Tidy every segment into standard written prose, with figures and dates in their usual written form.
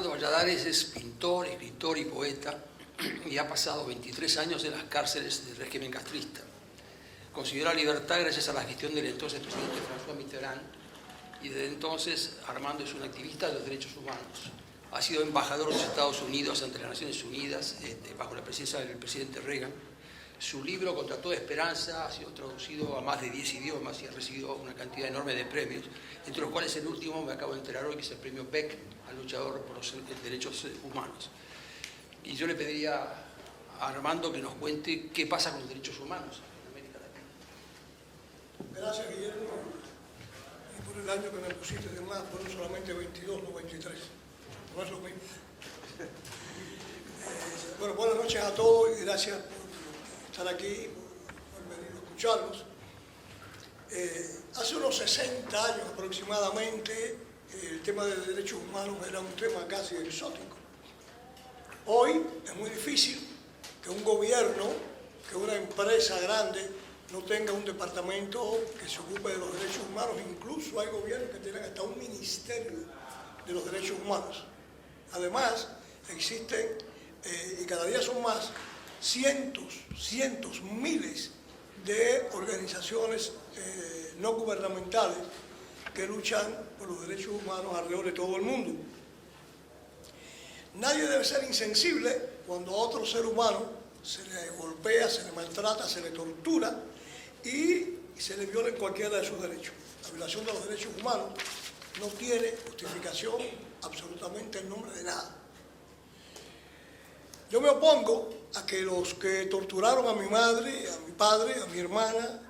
Fernando Valladares es pintor, escritor y poeta y ha pasado 23 años en las cárceles del régimen castrista. Consiguió la libertad gracias a la gestión del entonces presidente François Mitterrand y desde entonces Armando es un activista de los derechos humanos. Ha sido embajador de los Estados Unidos ante las Naciones Unidas bajo la presidencia del presidente Reagan. Su libro Contra toda esperanza ha sido traducido a más de 10 idiomas y ha recibido una cantidad enorme de premios, entre los cuales el último me acabo de enterar hoy, que es el premio Beck al luchador por los derechos humanos. Y yo le pediría a Armando que nos cuente qué pasa con los derechos humanos en América Latina. Gracias, Guillermo, y por el año que me pusiste de más, fueron solamente 22, no 23. No es lo mismo. Bueno, buenas noches a todos y gracias por estar aquí, por venir a escucharnos. Hace unos 60 años aproximadamente, el tema de derechos humanos era un tema casi exótico. Hoy es muy difícil que un gobierno, que una empresa grande no tenga un departamento que se ocupe de los derechos humanos. Incluso hay gobiernos que tienen hasta un ministerio de los derechos humanos. Además, existen, y cada día son más, cientos, miles de organizaciones no gubernamentales que luchan por los derechos humanos alrededor de todo el mundo. Nadie debe ser insensible cuando a otro ser humano se le golpea, se le maltrata, se le tortura y se le violen cualquiera de sus derechos. La violación de los derechos humanos no tiene justificación absolutamente en nombre de nada. Yo me opongo a que los que torturaron a mi madre, a mi padre, a mi hermana,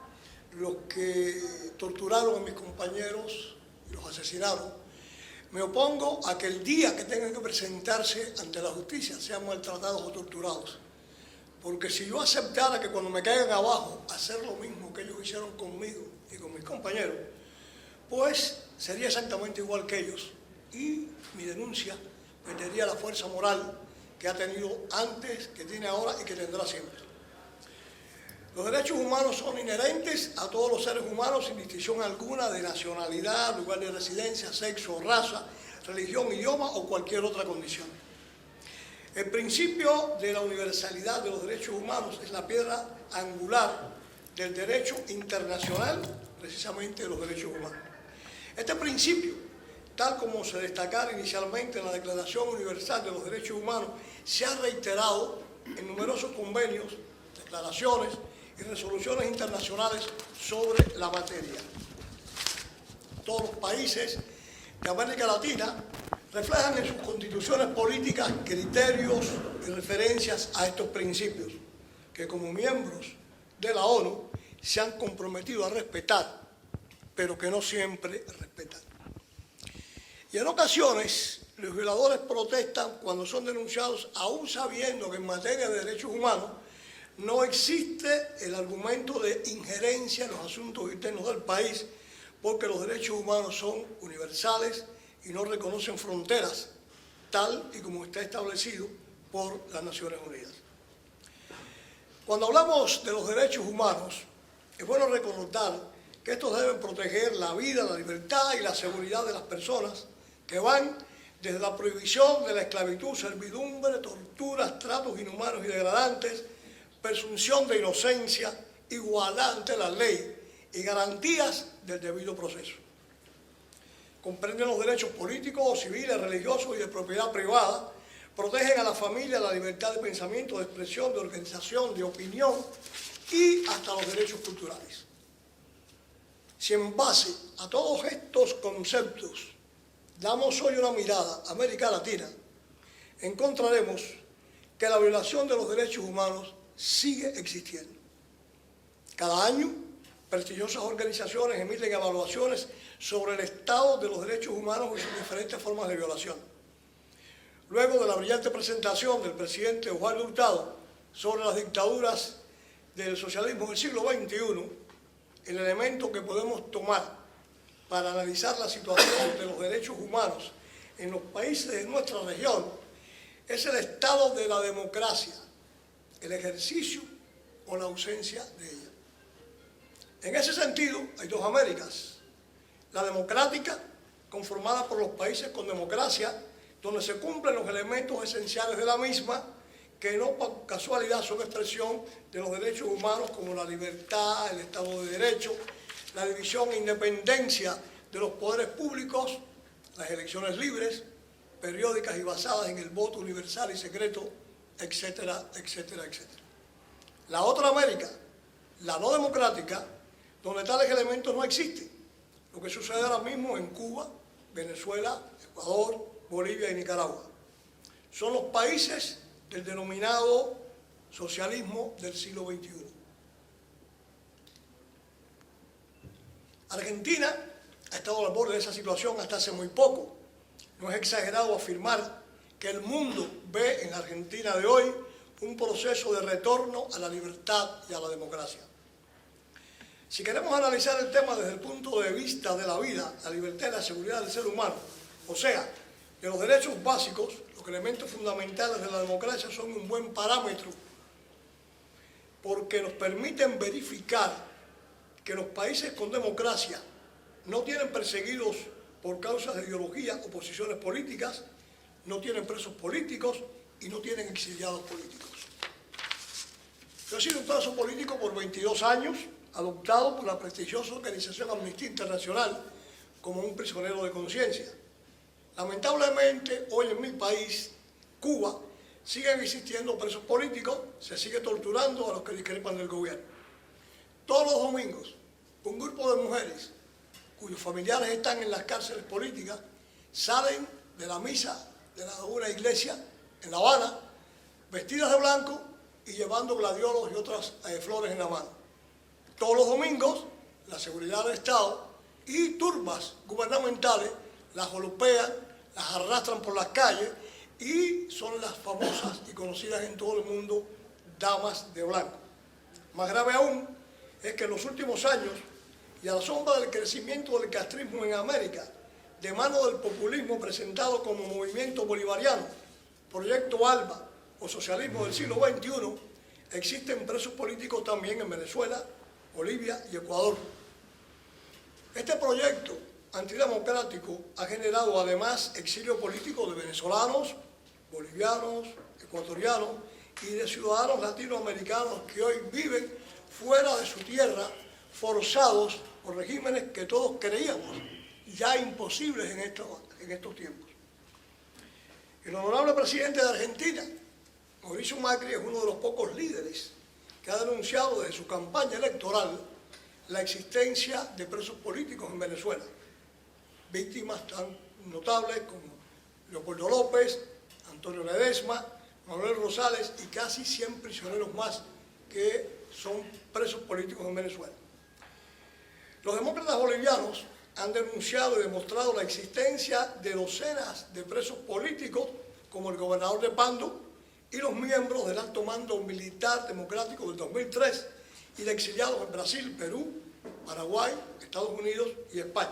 los que torturaron a mis compañeros y los asesinaron, me opongo a que el día que tengan que presentarse ante la justicia sean maltratados o torturados. Porque si yo aceptara que cuando me caigan abajo hacer lo mismo que ellos hicieron conmigo y con mis compañeros, pues sería exactamente igual que ellos. Y mi denuncia perdería la fuerza moral que ha tenido antes, que tiene ahora y que tendrá siempre. Los derechos humanos son inherentes a todos los seres humanos sin distinción alguna de nacionalidad, lugar de residencia, sexo, raza, religión, idioma o cualquier otra condición. El principio de la universalidad de los derechos humanos es la piedra angular del derecho internacional, precisamente de los derechos humanos. Este principio, tal como se destacara inicialmente en la Declaración Universal de los Derechos Humanos, se ha reiterado en numerosos convenios, declaraciones y resoluciones internacionales sobre la materia. Todos los países de América Latina reflejan en sus constituciones políticas criterios y referencias a estos principios, que como miembros de la ONU se han comprometido a respetar, pero que no siempre respetan. Y en ocasiones, los violadores protestan cuando son denunciados, aún sabiendo que en materia de derechos humanos no existe el argumento de injerencia en los asuntos internos del país, porque los derechos humanos son universales y no reconocen fronteras, tal y como está establecido por las Naciones Unidas. Cuando hablamos de los derechos humanos, es bueno recordar que estos deben proteger la vida, la libertad y la seguridad de las personas, que van desde la prohibición de la esclavitud, servidumbre, torturas, tratos inhumanos y degradantes, presunción de inocencia, igualdad ante la ley y garantías del debido proceso. Comprenden los derechos políticos, civiles, religiosos y de propiedad privada, protegen a la familia, la libertad de pensamiento, de expresión, de organización, de opinión y hasta los derechos culturales. Si en base a todos estos conceptos damos hoy una mirada a América Latina, encontraremos que la violación de los derechos humanos sigue existiendo. Cada año, prestigiosas organizaciones emiten evaluaciones sobre el estado de los derechos humanos y sus diferentes formas de violación. Luego de la brillante presentación del presidente Osvaldo Hurtado sobre las dictaduras del socialismo del siglo XXI, el elemento que podemos tomar para analizar la situación de los derechos humanos en los países de nuestra región es el estado de la democracia, el ejercicio o la ausencia de ella. En ese sentido, hay dos Américas: la democrática, conformada por los países con democracia, donde se cumplen los elementos esenciales de la misma, que no por casualidad son expresión de los derechos humanos como la libertad, el Estado de Derecho, la división e independencia de los poderes públicos, las elecciones libres, periódicas y basadas en el voto universal y secreto, etcétera, etcétera, etcétera. La otra América, la no democrática, donde tales elementos no existen, lo que sucede ahora mismo en Cuba, Venezuela, Ecuador, Bolivia y Nicaragua. Son los países del denominado socialismo del siglo XXI. Argentina ha estado al borde de esa situación hasta hace muy poco. No es exagerado afirmar que el mundo ve en la Argentina de hoy un proceso de retorno a la libertad y a la democracia. Si queremos analizar el tema desde el punto de vista de la vida, la libertad y la seguridad del ser humano, o sea, de los derechos básicos, los elementos fundamentales de la democracia son un buen parámetro porque nos permiten verificar que los países con democracia no tienen perseguidos por causas de ideología o posiciones políticas, no tienen presos políticos y no tienen exiliados políticos. Yo he sido un preso político por 22 años, adoptado por la prestigiosa organización Amnistía Internacional como un prisionero de conciencia. Lamentablemente, hoy en mi país, Cuba, siguen existiendo presos políticos, se sigue torturando a los que discrepan del gobierno. Todos los domingos, un grupo de mujeres cuyos familiares están en las cárceles políticas salen de la misa de una iglesia en La Habana, vestidas de blanco y llevando gladiolos y otras flores en la mano. Todos los domingos, la seguridad del Estado y turbas gubernamentales las golpean, las arrastran por las calles y son las famosas y conocidas en todo el mundo damas de blanco. Más grave aún es que en los últimos años, y a la sombra del crecimiento del castrismo en América, de mano del populismo presentado como movimiento bolivariano, Proyecto ALBA o socialismo del siglo XXI, existen presos políticos también en Venezuela, Bolivia y Ecuador. Este proyecto antidemocrático ha generado además exilio político de venezolanos, bolivianos, ecuatorianos y de ciudadanos latinoamericanos que hoy viven fuera de su tierra, forzados por regímenes que todos creíamos ya imposibles en estos tiempos. El honorable presidente de Argentina, Mauricio Macri, es uno de los pocos líderes que ha denunciado desde su campaña electoral la existencia de presos políticos en Venezuela, víctimas tan notables como Leopoldo López, Antonio Ledesma, Manuel Rosales y casi 100 prisioneros más que son presos políticos en Venezuela. Los demócratas bolivianos han denunciado y demostrado la existencia de docenas de presos políticos como el gobernador de Pando y los miembros del alto mando militar democrático del 2003 y de exiliados en Brasil, Perú, Paraguay, Estados Unidos y España.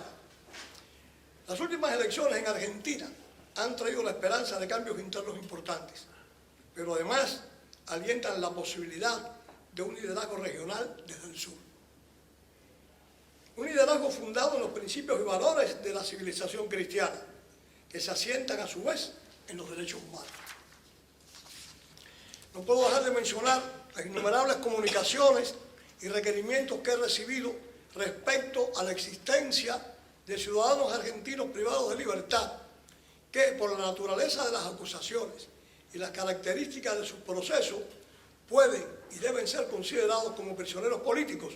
Las últimas elecciones en Argentina han traído la esperanza de cambios internos importantes, pero además alientan la posibilidad de un liderazgo regional desde el sur. Un liderazgo fundado en los principios y valores de la civilización cristiana, que se asientan a su vez en los derechos humanos. No puedo dejar de mencionar las innumerables comunicaciones y requerimientos que he recibido respecto a la existencia de ciudadanos argentinos privados de libertad que, por la naturaleza de las acusaciones y las características de sus procesos, pueden y deben ser considerados como prisioneros políticos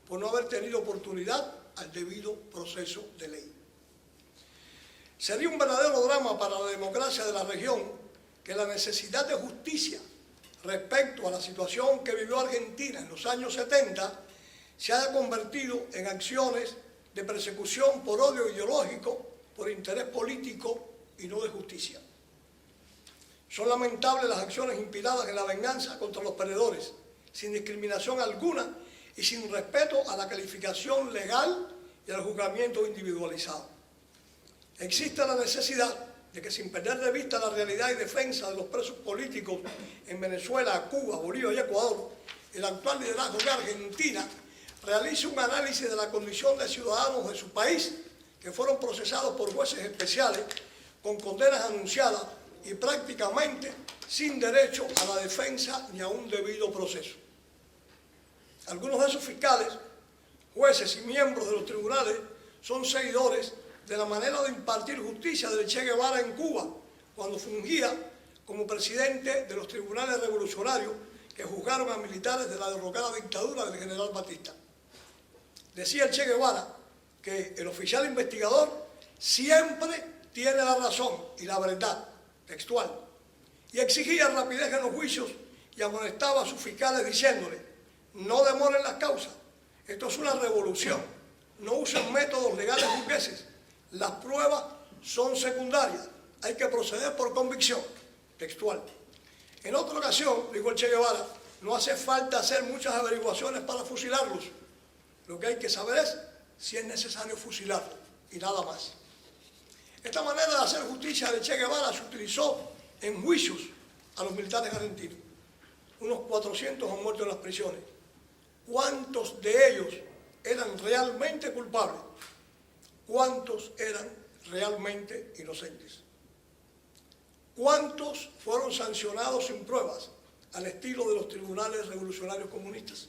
por no haber tenido oportunidad al debido proceso de ley. Sería un verdadero drama para la democracia de la región que la necesidad de justicia respecto a la situación que vivió Argentina en los años 70 se haya convertido en acciones de persecución por odio ideológico, por interés político y no de justicia. Son lamentables las acciones inspiradas en la venganza contra los perdedores, sin discriminación alguna y sin respeto a la calificación legal y al juzgamiento individualizado. Existe la necesidad de que, sin perder de vista la realidad y defensa de los presos políticos en Venezuela, Cuba, Bolivia y Ecuador, el actual liderazgo de Argentina realice un análisis de la condición de ciudadanos de su país que fueron procesados por jueces especiales con condenas anunciadas y prácticamente sin derecho a la defensa ni a un debido proceso. Algunos de esos fiscales, jueces y miembros de los tribunales son seguidores de la manera de impartir justicia del Che Guevara en Cuba, cuando fungía como presidente de los tribunales revolucionarios que juzgaron a militares de la derrocada dictadura del general Batista. Decía el Che Guevara que el oficial investigador siempre tiene la razón y la verdad, textual, y exigía rapidez en los juicios y amonestaba a sus fiscales diciéndole: no demoren las causas, esto es una revolución, no usen métodos legales burgueses, las pruebas son secundarias, hay que proceder por convicción, textual. En otra ocasión, dijo el Che Guevara, no hace falta hacer muchas averiguaciones para fusilarlos, lo que hay que saber es si es necesario fusilarlos y nada más. Esta manera de hacer justicia de Che Guevara se utilizó en juicios a los militares argentinos. Unos 400 han muerto en las prisiones. ¿Cuántos de ellos eran realmente culpables? ¿Cuántos eran realmente inocentes? ¿Cuántos fueron sancionados sin pruebas, al estilo de los tribunales revolucionarios comunistas?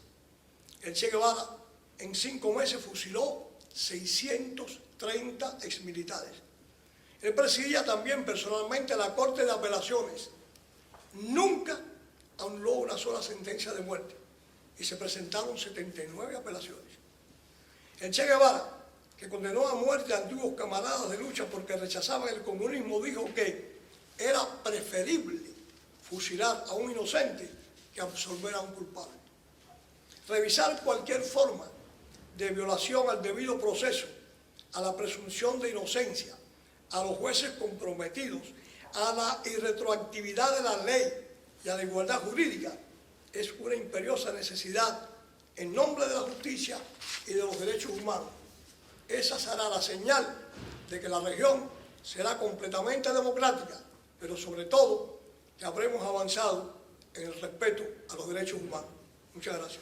El Che Guevara en 5 meses fusiló 630 exmilitares. Él presidía también personalmente la Corte de Apelaciones. Nunca anuló una sola sentencia de muerte y se presentaron 79 apelaciones. El Che Guevara, que condenó a muerte a antiguos camaradas de lucha porque rechazaban el comunismo, dijo que era preferible fusilar a un inocente que absolver a un culpable. Revisar cualquier forma de violación al debido proceso, a la presunción de inocencia, a los jueces comprometidos, a la irretroactividad de la ley y a la igualdad jurídica, es una imperiosa necesidad en nombre de la justicia y de los derechos humanos. Esa será la señal de que la región será completamente democrática, pero sobre todo que habremos avanzado en el respeto a los derechos humanos. Muchas gracias.